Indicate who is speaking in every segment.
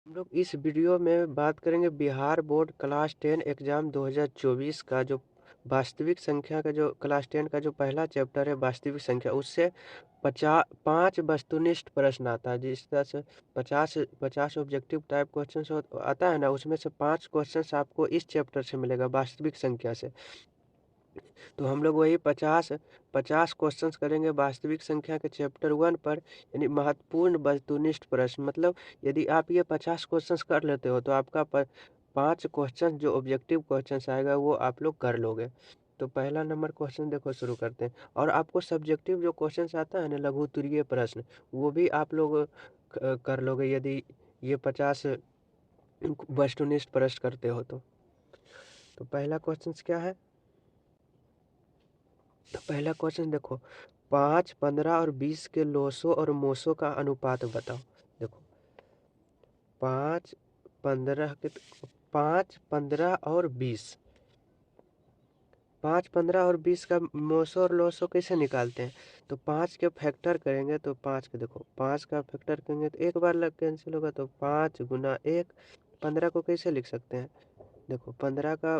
Speaker 1: हम लोग इस वीडियो में बात करेंगे बिहार बोर्ड क्लास 10 एग्जाम 2024 का जो वास्तविक संख्या का जो क्लास 10 का जो पहला चैप्टर है वास्तविक संख्या, उससे 5 वस्तुनिष्ठ प्रश्न आता है। जिस तरह से 50 ऑब्जेक्टिव टाइप क्वेश्चन आता है ना, उसमें से 5 क्वेश्चन आपको इस चैप्टर से मिलेगा वास्तविक संख्या से। तो हम लोग वही 50 क्वेश्चंस करेंगे वास्तविक संख्या के चैप्टर 1 पर, यानी महत्वपूर्ण वस्तुनिष्ठ प्रश्न। मतलब यदि आप ये 50 क्वेश्चंस कर लेते हो तो आपका 5 क्वेश्चन जो ऑब्जेक्टिव क्वेश्चंस आएगा वो आप लोग कर लोगे। तो पहला नंबर क्वेश्चन देखो, शुरू करते हैं। और आपको सब्जेक्टिव जो क्वेश्चंस आता है ना, लघु उत्तरीय प्रश्न, वो भी आप लोग कर लोगे यदि ये 50 वस्तुनिष्ठ प्रश्न करते हो तो पहला क्वेश्चन क्या है? तो पहला क्वेश्चन देखो, 5, 15 और 20 के लोसो और मोसो का अनुपात बताओ। देखो 5, 15 के 5, 15 और 20, 5, 15 और 20 का मोसो और लोसो कैसे निकालते हैं? तो 5 के फैक्टर करेंगे तो 5 के देखो 5 का फैक्टर करेंगे तो एक बार लग कैंसिल होगा, तो 5 गुना 1। 15 को कैसे लिख सकते हैं? देखो 15 का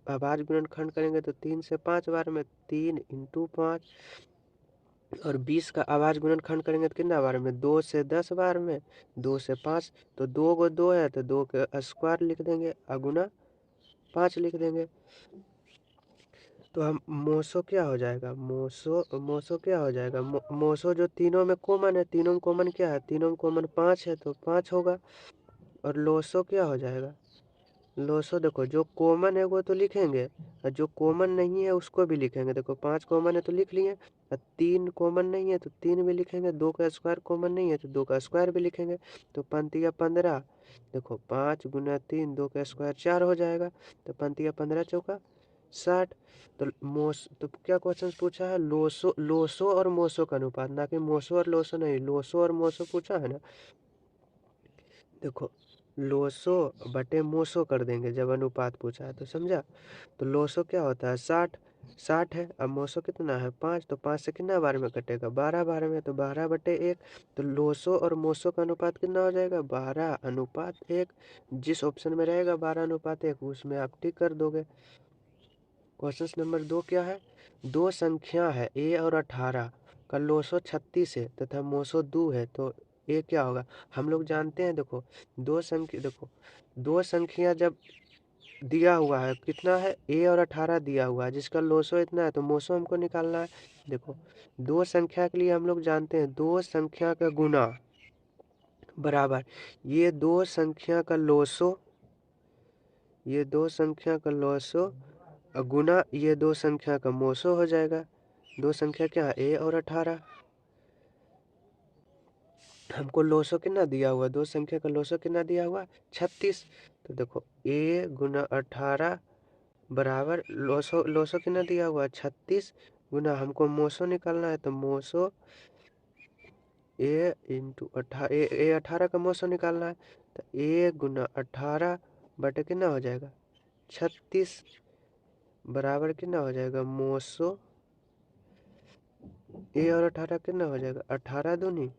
Speaker 1: अभाज्य गुणनखंड करेंगे तो 3 से 5 बार में 3 इंटू 5, और 20 का अभाज्य गुणनखंड करेंगे तो कितना बार में? 2 से 10 बार में 2 से 5, तो 2 को 2 है तो 2 के स्क्वायर लिख देंगे, अगुना 5 लिख देंगे। तो हम मोसो क्या हो जाएगा? मोसो क्या हो जाएगा? मोसो जो तीनों में कॉमन है, तीनों में कॉमन क्या है? तीनों में कॉमन 5 है तो 5 होगा। और लोसो क्या हो जाएगा? लोसो देखो जो कॉमन है वो तो लिखेंगे, और जो कॉमन नहीं है उसको भी लिखेंगे। देखो 5 कॉमन है तो लिख लिए, और 3 कॉमन नहीं है तो 3 भी लिखेंगे, 2 का स्क्वायर कॉमन नहीं है तो 2 का स्क्वायर भी लिखेंगे। तो पंतिया 15, देखो 5 गुना 3, 2 का स्क्वायर 4 हो जाएगा, तो पंतिया 15 चौका 60। तो क्या क्वेश्चन पूछा है? लोसो और मोसो का अनुपात, ना कि मोसो और लोसो नहीं, लोसो और मोसो पूछा है ना। देखो लोसो बटे मोसो कर देंगे जब अनुपात पूछा है, तो समझा। तो लोसो क्या होता है? 60, 60 है। अब मोसो कितना है? 5, तो 5 से कितना बार में कटेगा? 12 बार में, तो 12 बटे 1। तो लोसो और मोसो का अनुपात कितना हो जाएगा? 12:1। जिस ऑप्शन में रहेगा 12:1 उसमें आप टिक कर दोगे। क्वेश्चन नंबर 2 क्या है? दो संख्या है a और 18 का लोसो 36 है तथा मोसो 2 है, तो a क्या होगा? हम लोग जानते हैं, देखो दो संख्या जब दिया हुआ है, कितना है? a और 18 दिया हुआ है, जिसका लोसो इतना है तो मोसो हमको निकालना है। देखो दो संख्या के लिए हम लोग जानते हैं दो संख्या का गुना बराबर ये दो संख्या का लोसो, ये दो संख्या का लोसो गुना ये दो संख्या का मोसो हो जाएगा। दो संख्या क्या है? a और 18। हमको लोसो कितना दिया हुआ? दो संख्या का लोसो कितना दिया हुआ? 36। तो देखो a गुना 18 बराबर लोसो, लोसो कितना दिया हुआ? 36 गुना हमको मोसो निकालना है, तो मोसो a इंटू 18 का मोसो निकालना है, तो a गुना 18 बटे कितना हो जाएगा? 36 बराबर कितना हो जाएगा? मोसो a और 18 कितना हो जाएगा? 18 दूनी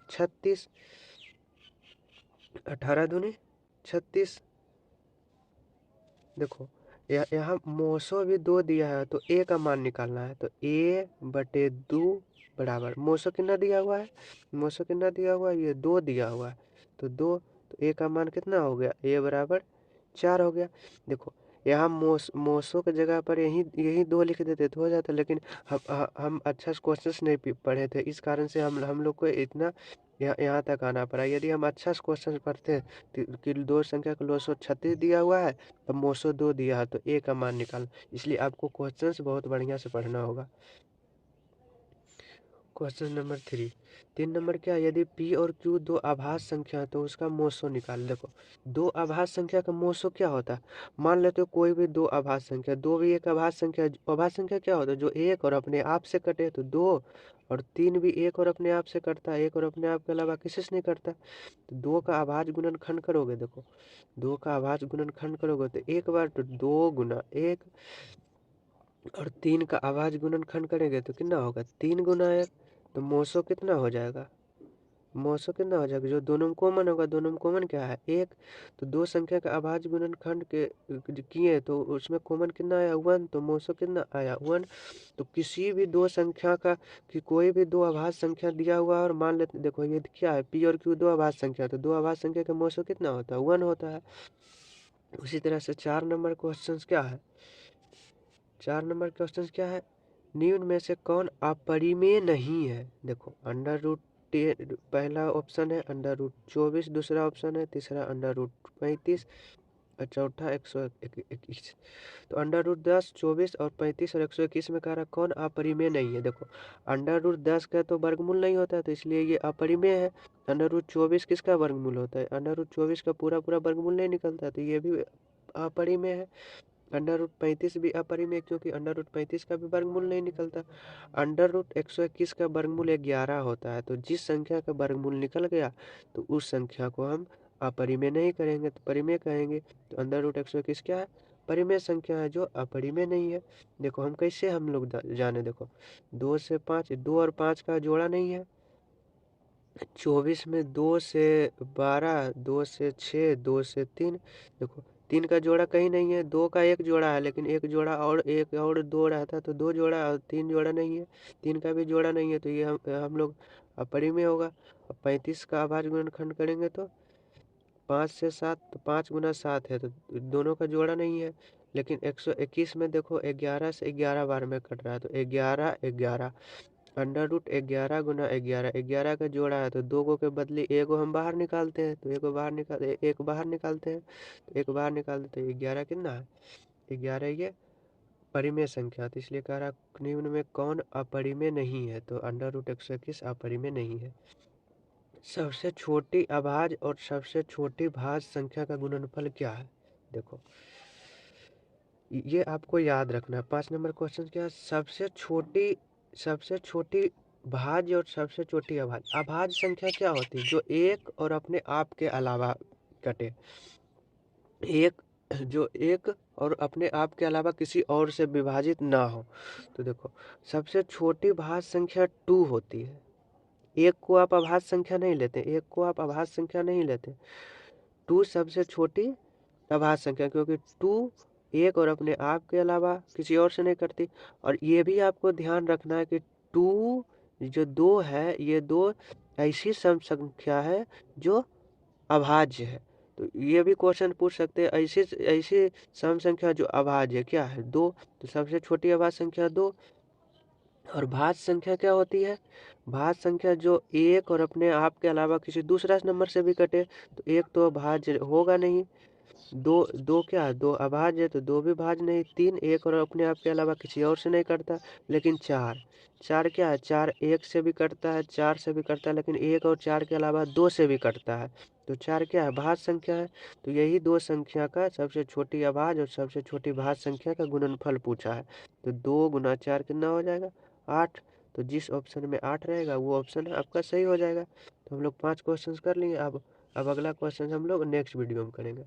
Speaker 1: 36, 18 दूनी 36। देखो यहाँ मोसो भी 2 दिया है तो a का मान निकालना है, तो a बटे 2 बराबर मोसो कितना दिया हुआ है? मोसो कितना दिया हुआ है? ये 2 दिया हुआ है, तो 2, तो a का मान कितना हो गया? a बराबर 4 हो गया। देखो यहाँ मोसो की जगह पर यही यही 2 लिख देते तो हो जाता, लेकिन हम अच्छा क्वेश्चन नहीं पढ़े थे, इस कारण से हम लोग को इतना यहाँ तक आना पड़ा। यदि हम अच्छा क्वेश्चन पढ़ते कि दो संख्या का लोसो 36 दिया हुआ है, अब मोसो 2 दिया है, तो a का मान निकाल। इसलिए आपको क्वेश्चंस बहुत बढ़िया से पढ़ना होगा। क्वेश्चन नंबर 3, 3 नंबर क्या? यदि p और q दो आभाज्य संख्या है तो उसका मोसो निकाल। देखो दो आभाज्य संख्या का मोसो क्या होता है? मान लेते हो कोई भी दो आभाज्य संख्या, दो भी एक आभाज्य संख्या। आभाज्य संख्या क्या होता है? जो एक और अपने आप से कटे, तो 2 और 3 भी एक और अपने आप से कटता है, एक और अपने आप के अलावा किसी से नहीं कटता। तो 2 का अभाज्य गुणनखंड करोगे, देखो 2 का अभाज्य गुणनखंड करोगे तो एक बार तो 2 गुना 1, और 3 का अभाज्य गुणनखंड करेंगे तो कितना होगा? 3 गुना 1। तो मोसो कितना हो जाएगा? मौसो कितना हो जाएगा, जो दोनों में कॉमन होगा, दोनों में कॉमन क्या है, एक। तो दो संख्या का अभाज्य गुणनखंड के किए तो उसमें कॉमन कितना आया, 1, तो मौसो कितना आया, 1। तो किसी भी दो संख्या का कि कोई भी दो अभाज्य संख्या दिया हुआ है और मान लेते, देखो ये क्या है, पी और क्यू दो अभाज्य संख्या, तो दो अभाज्य संख्या का मौसो कितना होता है, 1 होता है। उसी तरह से 4 नंबर क्वेश्चन क्या है, 4 नंबर क्वेश्चन क्या है, निम्न में से कौन अपरिमेय नहीं है। देखो अंडर रूट 10 पहला ऑप्शन है, अंडर रूट 24 दूसरा ऑप्शन है, तीसरा अंडर रूट 35 और चौथा 121। तो अंडर रूट 10, 24 और 35 और 121 में कह रहा कौन अपरिमेय नहीं है। देखो अंडर रूट 10 का तो वर्गमूल नहीं होता है, तो इसलिए ये अपरिमेय है। अंडर रूट 24 किसका वर्गमूल होता है, अंडर रूट 24 का पूरा पूरा वर्गमूल नहीं निकलता, तो ये भी अपरिमेय है। अंडर रूट 35 भी अपरिमेय, क्योंकि अंडर रूट 35 का भी वर्गमूल नहीं निकलता। अंडर रूट 121 का वर्गमूल 11 होता है, तो जिस संख्या का वर्गमूल निकल गया तो उस संख्या को हम अपरिमेय नहीं करेंगे, तो परिमेय कहेंगे। तो अंडर रूट 121 क्या है, परिमेय संख्या है जो अपरिमेय नहीं है। देखो हम कैसे हम लोग जाने, देखो 2 से 5, 2 और 5 का जोड़ा नहीं है। 24 में 2 से 12, 2 से 6, 2 से 3, देखो 3 का जोड़ा कहीं नहीं है, 2 का एक जोड़ा है, लेकिन एक जोड़ा और एक और 2 रहता तो 2 जोड़ा, और 3 जोड़ा नहीं है, 3 का भी जोड़ा नहीं है, तो ये हम लोग अपरिमेय होगा। अब 35 का अभाज्य गुणनखंड करेंगे तो 5 से 7, तो 5 गुना 7 है, तो दोनों का जोड़ा नहीं है। लेकिन 121 में देखो 11 से 11 बार में कट रहा है, तो 11 11 अंडर रूट 11 गुना 11, 11 का जोड़ा है, तो दो गो के बदले एक गो हम बाहर निकालते हैं, तो एक बाहर निकालते हैं, तो एक बाहर निकालते, तो 11 कितना है, 11 ये परिमेय संख्या, तो इसलिए कह रहा निम्न में कौन अपरिमेय नहीं है, तो अंडर रूट 121 अपरिमेय नहीं है। सबसे छोटी अभाज्य और सबसे छोटी भाज्य संख्या का गुणनफल क्या है। देखो ये आपको याद रखना है। 5 नंबर क्वेश्चन क्या है, सबसे छोटी भाज्य और सबसे छोटी अभाज्य। अभाज्य संख्या क्या होती है, जो एक और अपने आप के अलावा कटे, एक जो एक और अपने आप के अलावा किसी और से विभाजित ना हो। तो देखो सबसे छोटी भाज्य संख्या 2 होती है। एक को आप अभाज्य संख्या नहीं लेते, एक को आप अभाज्य संख्या नहीं लेते, 2 सबसे छोटी अभाज्य संख्या, क्योंकि 2 एक और अपने आप के अलावा किसी और से नहीं करती। और ये भी आपको ध्यान रखना है कि 2 जो 2 है, ये 2 ऐसी सम संख्या है जो अभाज्य है। तो ये भी क्वेश्चन पूछ सकते हैं, ऐसी ऐसी सम संख्या जो अभाज्य है क्या है, 2। तो सबसे छोटी अभाज्य संख्या 2। और भाज्य संख्या क्या होती है, भाज्य संख्या जो एक और अपने आप के अलावा किसी दूसरा नंबर से भी कटे, तो एक तो भाज्य होगा नहीं, दो दो क्या है, दो अभाज्य है, तो दो भी भाज्य नहीं। 3 एक और अपने आप के अलावा किसी और से नहीं करता। लेकिन 4 4 क्या है, 4 एक से भी कटता है, 4 से भी कटता है, लेकिन एक और 4 के अलावा 2 से भी कटता है। तो 4 क्या है, भाज्य संख्या है। तो यही दो संख्या का सबसे छोटी अभाज्य और सबसे छोटी भाज्य संख्या का गुणनफल पूछा है। तो 2 गुना 4 कितना हो जाएगा, 8। तो जिस ऑप्शन में 8 रहेगा वो ऑप्शन आपका सही हो जाएगा। तो हम लोग 5 क्वेश्चन कर लेंगे। अब अगला क्वेश्चन हम लोग नेक्स्ट वीडियो में करेंगे।